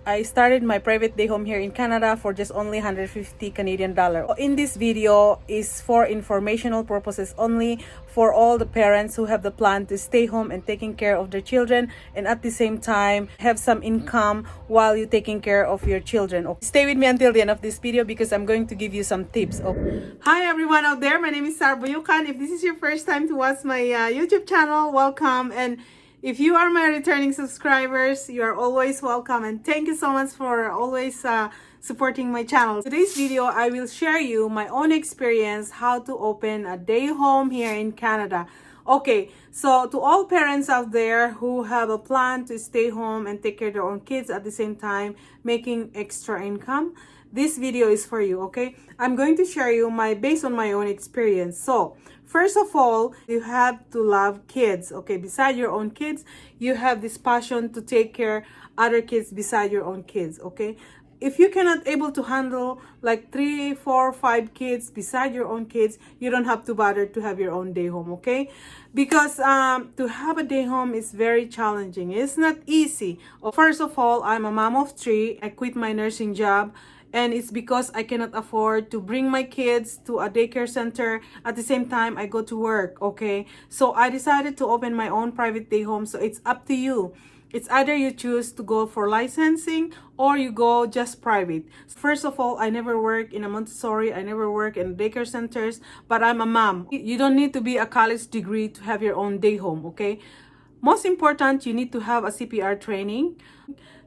I started my private day home here in Canada for just only 150 Canadian dollar. In this video is for informational purposes only, for all the parents who have the plan to stay home and taking care of their children, and at the same time have some income while you're taking care of your children. Okay. Stay with me until the end of this video because I'm going to give you some tips. Hi everyone out there, my name is Buyucan. If this is your first time to watch my YouTube channel, welcome. And if you are my returning subscribers, you are always welcome, and thank you so much for always supporting my channel. Today's video, I will share you my own experience how to open a day home here in Canada. Okay, so to all parents out there who have a plan to stay home and take care of their own kids at the same time making extra income, this video is for you. Okay, I'm going to share you based on my own experience. So first of all, you have to love kids. Okay, beside your own kids, you have this passion to take care other kids beside your own kids. Okay, if you cannot able to handle like 3, 4, 5 kids beside your own kids, you don't have to bother to have your own day home. Okay, because to have a day home is very challenging. It's not easy. First of all, I'm a mom of 3. I quit my nursing job, and it's because I cannot afford to bring my kids to a daycare center. At the same time, I go to work. Okay, so I decided to open my own private day home. So it's up to you. It's either you choose to go for licensing or you go just private. First of all, I never work in a Montessori. I never work in daycare centers, but I'm a mom. You don't need to be a college degree to have your own day home. Okay, most important, you need to have a CPR training.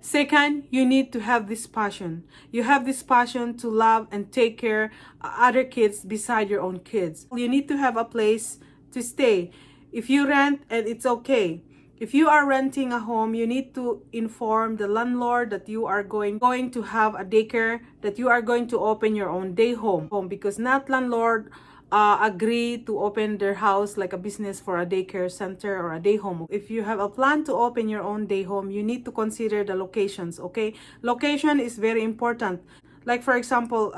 Second, you need to have this passion. You have this passion to love and take care other kids beside your own kids. You need to have a place to stay. If you rent, and it's okay. If you are renting a home, you need to inform the landlord that you are going to have a daycare, that you are going to open your own day home, because not landlord agree to open their house like a business for a daycare center or a day home. If you have a plan to open your own day home, you need to consider the locations. Okay, location is very important. Like for example,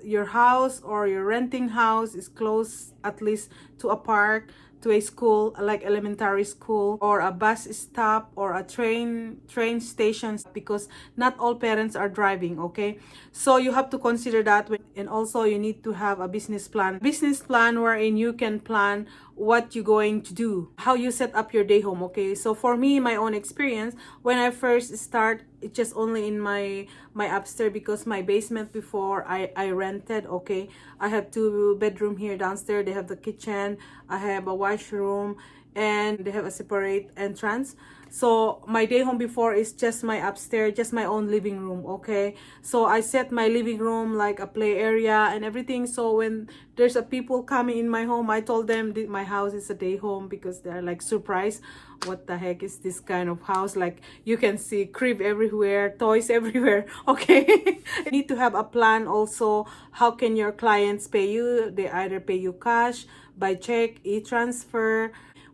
your house or your renting house is close at least to a park, to a school like elementary school, or a bus stop, or a train station, because not all parents are driving. Okay, so you have to consider that. And also you need to have a business plan wherein you can plan what you're going to do, how you set up your day home. Okay, so for me, my own experience, when I first start, it's just only in my upstairs, because my basement before I rented. Okay, I have 2 bedroom here downstairs. They have the kitchen, I have a washroom, and they have a separate entrance. So my day home before is just my upstairs, just my own living room. Okay, so I set my living room like a play area and everything. So when there's a people coming in my home, I told them that my house is a day home, because they're like surprised, what the heck is this kind of house? Like you can see crib everywhere, toys everywhere. Okay, you need to have a plan also. How can your clients pay you? They either pay you cash, by check, e-transfer.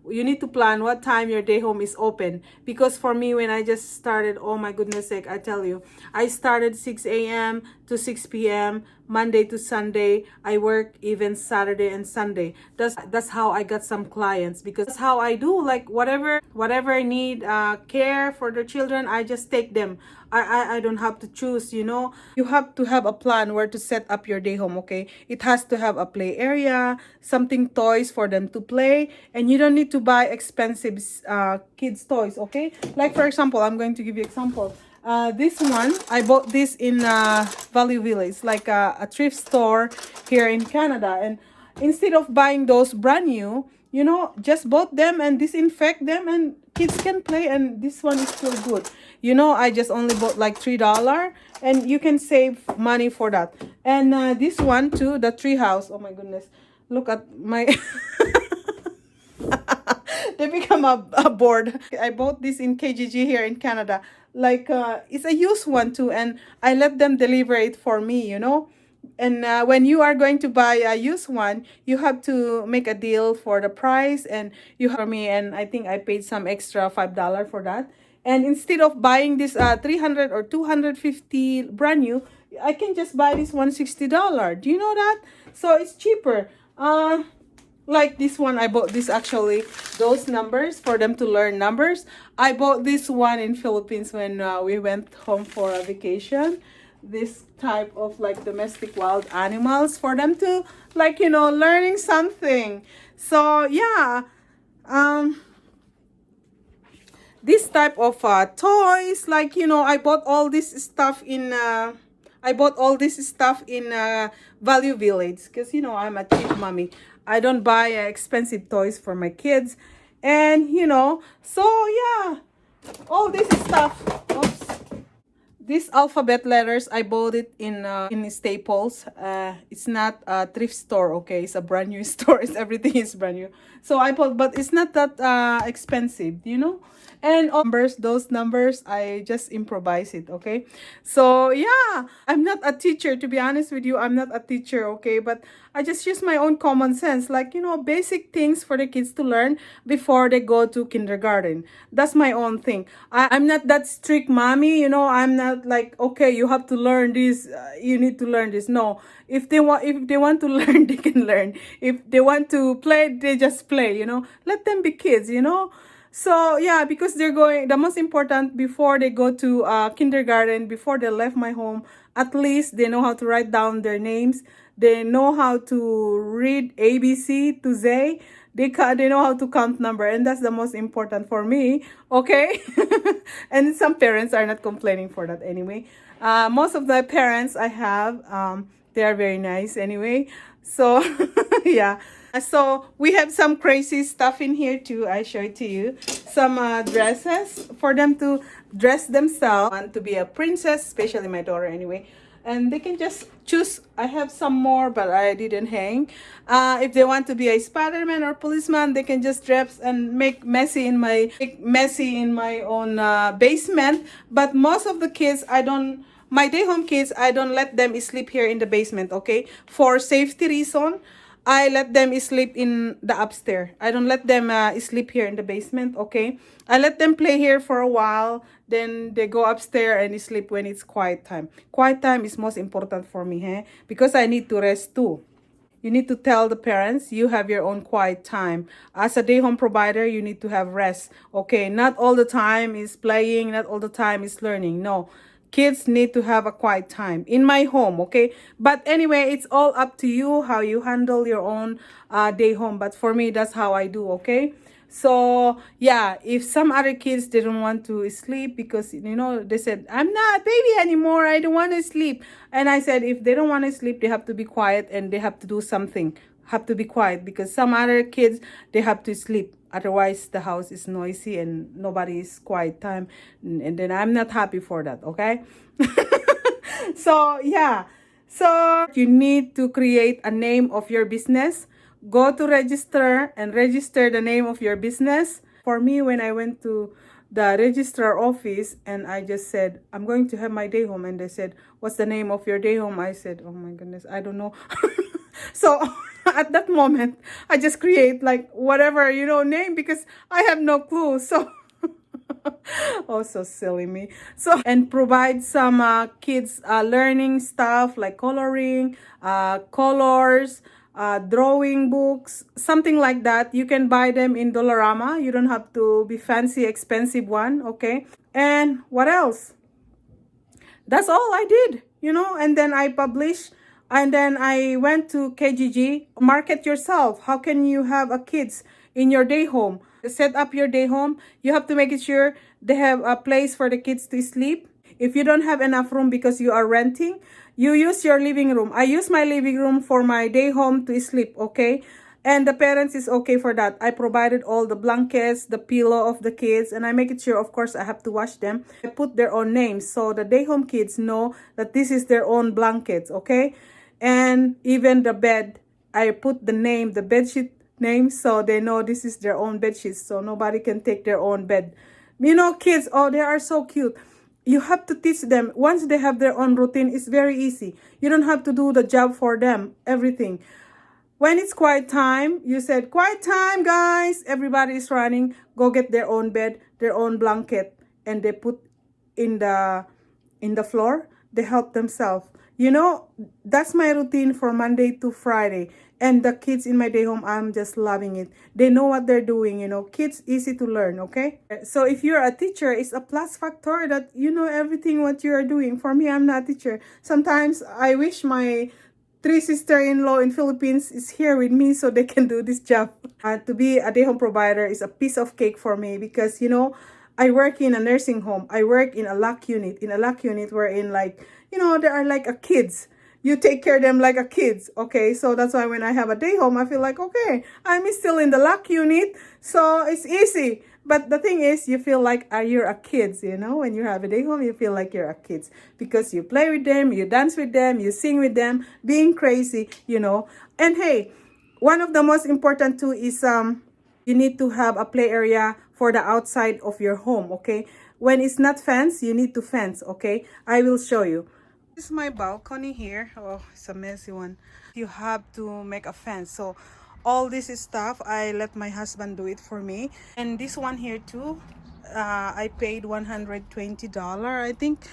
You need to plan what time your day home is open, because for me, when I just started, oh my goodness sake, I tell you, I started 6 a.m. to 6 p.m. Monday to Sunday. I work even Saturday and Sunday. That's how I got some clients, because that's how I do. Like whatever I need care for the children, I just take them. I don't have to choose, you know. You have to have a plan where to set up your day home. Okay, it has to have a play area, something toys for them to play, and you don't need to buy expensive kids toys. Okay, like for example, I'm going to give you example. This one, I bought this in Value Village, like a thrift store here in Canada. And instead of buying those brand new, you know, just bought them and disinfect them, and kids can play. And this one is still good. You know, I just only bought like $3, and you can save money for that. And this one too, the tree house. Oh my goodness, look at my. They become a board. I bought this in KGG here in Canada. Like it's a used one too, and I let them deliver it for me, you know. And when you are going to buy a used one, you have to make a deal for the price, and you have me, and I think I paid some extra $5 for that. And instead of buying this 300 or 250 brand new, I can just buy this $160. Do you know that? So it's cheaper. Like this one, I bought this actually, those numbers for them to learn numbers. I bought this one in Philippines when we went home for a vacation. This type of like domestic wild animals for them to like, you know, learning something. So yeah, um, this type of toys, like, you know, I bought all this stuff in Value Village, because you know I'm a cheap mommy. I don't buy expensive toys for my kids. And you know, so yeah, all this stuff. Oops. These alphabet letters, I bought it in Staples. It's not a thrift store, okay? It's a brand new store. It's, everything is brand new. So I bought, but it's not that expensive, you know? And all numbers, those numbers, I just improvise it, okay? So yeah, I'm not a teacher, to be honest with you. I'm not a teacher, okay? But I just use my own common sense, like, you know, basic things for the kids to learn before they go to kindergarten. That's my own thing. I'm not that strict mommy, you know. I'm not like, okay, you have to learn this, you need to learn this. No, if they want to learn, they can learn. If they want to play, they just play, you know. Let them be kids, you know. So yeah, because they're going, the most important before they go to kindergarten, before they left my home, at least they know how to write down their names. They know how to read ABC to Z. They know how to count number, and that's the most important for me. Okay, and some parents are not complaining for that anyway. Most of the parents I have, they are very nice anyway. So yeah. So we have some crazy stuff in here too. I show it to you. Some dresses for them to dress themselves. Want to be a princess, especially my daughter anyway. And they can just choose. I have some more, but I didn't hang. If they want to be a Spider-Man or policeman, they can just dress and make messy in my own basement. But most of the kids, I don't. My day home kids, I don't let them sleep here in the basement. Okay, for safety reason. I let them sleep in the upstairs. I don't let them sleep here in the basement, okay? I let them play here for a while. Then they go upstairs and sleep when it's quiet time. Quiet time is most important for me, eh? Because I need to rest too. You need to tell the parents you have your own quiet time. As a day home provider, you need to have rest. Okay, not all the time is playing, not all the time is learning. No, kids need to have a quiet time in my home, okay? But anyway, it's all up to you how you handle your own day home. But for me, that's how I do, okay? So yeah, if some other kids didn't want to sleep because you know they said I'm not a baby anymore, I don't want to sleep, and I said if they don't want to sleep, they have to be quiet and they have to do something. Have to be quiet because some other kids they have to sleep. Otherwise, the house is noisy and nobody is quiet time, and then I'm not happy for that. Okay, so yeah. So you need to create a name of your business. Go to register and register the name of your business. For me, when I went to the registrar office and I just said, I'm going to have my day home. And they said, what's the name of your day home? I said, oh my goodness, I don't know. So at that moment, I just create like whatever, you know, name because I have no clue. So oh, so silly me. So and provide some kids learning stuff like coloring, colors, drawing books, something like that. You can buy them in Dollarama. You don't have to be fancy expensive one, okay? And what else? That's all I did, you know. And then I published, and then I went to KGG. Market yourself. How can you have a kids in your day home? Set up your day home. You have to make it sure they have a place for the kids to sleep. If you don't have enough room because you are renting, you use your living room. I use my living room for my day home to sleep, okay? And the parents is okay for that. I provided all the blankets, the pillow of the kids, and I make it sure, of course, I have to wash them. I put their own names so the day home kids know that this is their own blankets, okay? And even the bed, I put the name, the bedsheet name, so they know this is their own bedsheets, so nobody can take their own bed. You know, kids, oh, they are so cute. You have to teach them. Once they have their own routine, it's very easy. You don't have to do the job for them, everything. When it's quiet time, you said, quiet time, guys. Everybody is running. Go get their own bed, their own blanket, and they put in the floor. They help themselves. You know, that's my routine for Monday to Friday. And the kids in my day home, I'm just loving it. They know what they're doing, you know. Kids, easy to learn, okay? So if you're a teacher, it's a plus factor that you know everything what you are doing. For me, I'm not a teacher. Sometimes I wish my three sister-in-law in Philippines is here with me so they can do this job. To be a day home provider is a piece of cake for me because, you know, I work in a nursing home. I work in a lock unit. In a lock unit wherein, like, you know, they are like a kids. You take care of them like a kids, okay? So that's why when I have a day home, I feel like, okay, I'm still in the lock unit, so it's easy. But the thing is, you feel like you're a kids, you know? When you have a day home, you feel like you're a kids because you play with them, you dance with them, you sing with them, being crazy, you know? And hey, one of the most important too is you need to have a play area for the outside of your home, okay? When it's not fenced, you need to fence, okay? I will show you. This is my balcony here. Oh, it's a messy one. You have to make a fence. So all this stuff, I let my husband do it for me. And this one here too, I paid $120, I think.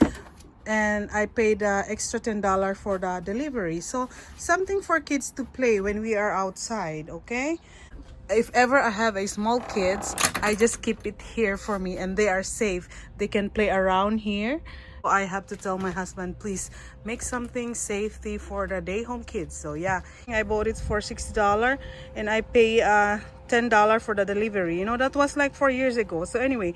And I paid extra $10 for the delivery. So something for kids to play when we are outside, okay? If ever I have a small kids, I just keep it here for me and they are safe. They can play around here. I have to tell my husband, please make something safety for the day home kids. So yeah, I bought it for $60 and I pay $10 for the delivery. You know, that was like 4 years ago. So anyway,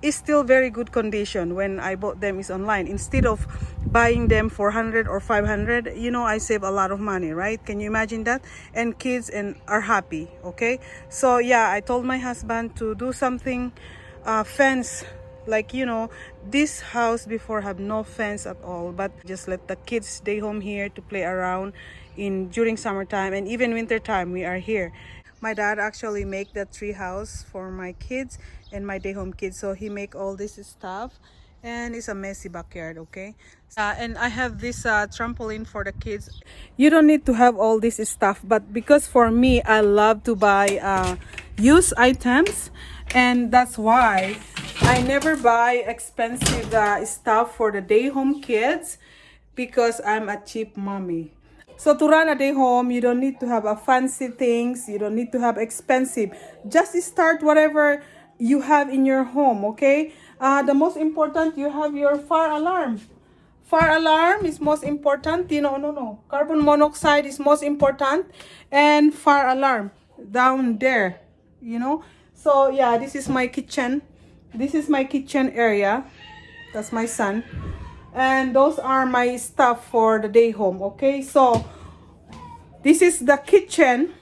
it's still very good condition. When I bought them is online. Instead of buying them 400 or 500, you know, I save a lot of money, right? Can you imagine that? And kids are happy, okay? So yeah, I told my husband to do something fence, like, you know, this house before have no fence at all, but just let the kids stay home here to play around during summertime and even winter time. We are here. My dad actually make the tree house for my kids and my day home kids, so he make all this stuff and it's a messy backyard, okay? And I have this trampoline for the kids. You don't need to have all this stuff, but because for me, I love to buy used items, and that's why I never buy expensive stuff for the day home kids because I'm a cheap mommy. So to run a day home, you don't need to have a fancy things. You don't need to have expensive. Just start whatever you have in your home, okay? The most important, you have your fire alarm. Fire alarm is most important. You know, no. Carbon monoxide is most important. And fire alarm down there, you know. So yeah, this is my kitchen. This is my kitchen area. That's my son. And those are my stuff for the day home, okay? So this is the kitchen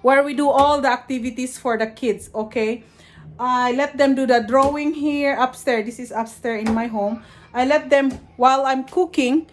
where we do all the activities for the kids, okay? I let them do the drawing here upstairs. This is upstairs in my home. I let them while I'm cooking.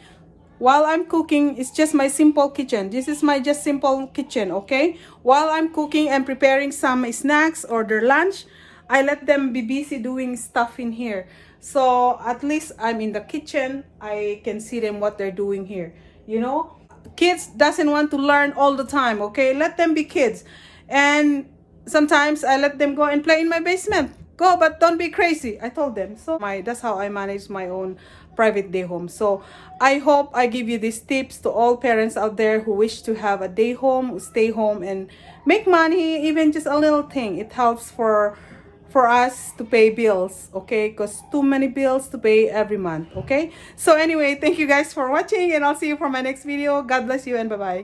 While I'm cooking, it's just my simple kitchen. This is my just simple kitchen, okay? While I'm cooking and preparing some snacks or their lunch, I let them be busy doing stuff in here. So at least I'm in the kitchen. I can see them what they're doing here, you know? Kids doesn't want to learn all the time, okay? Let them be kids. And sometimes I let them go and play in my basement. Go, but don't be crazy. I told them. So that's how I manage my own private day home. So I hope I give you these tips to all parents out there who wish to have a day home, stay home and make money, even just a little thing. It helps for us to pay bills, okay? Because too many bills to pay every month, okay? So anyway, thank you guys for watching and I'll see you for my next video. God bless you and bye-bye.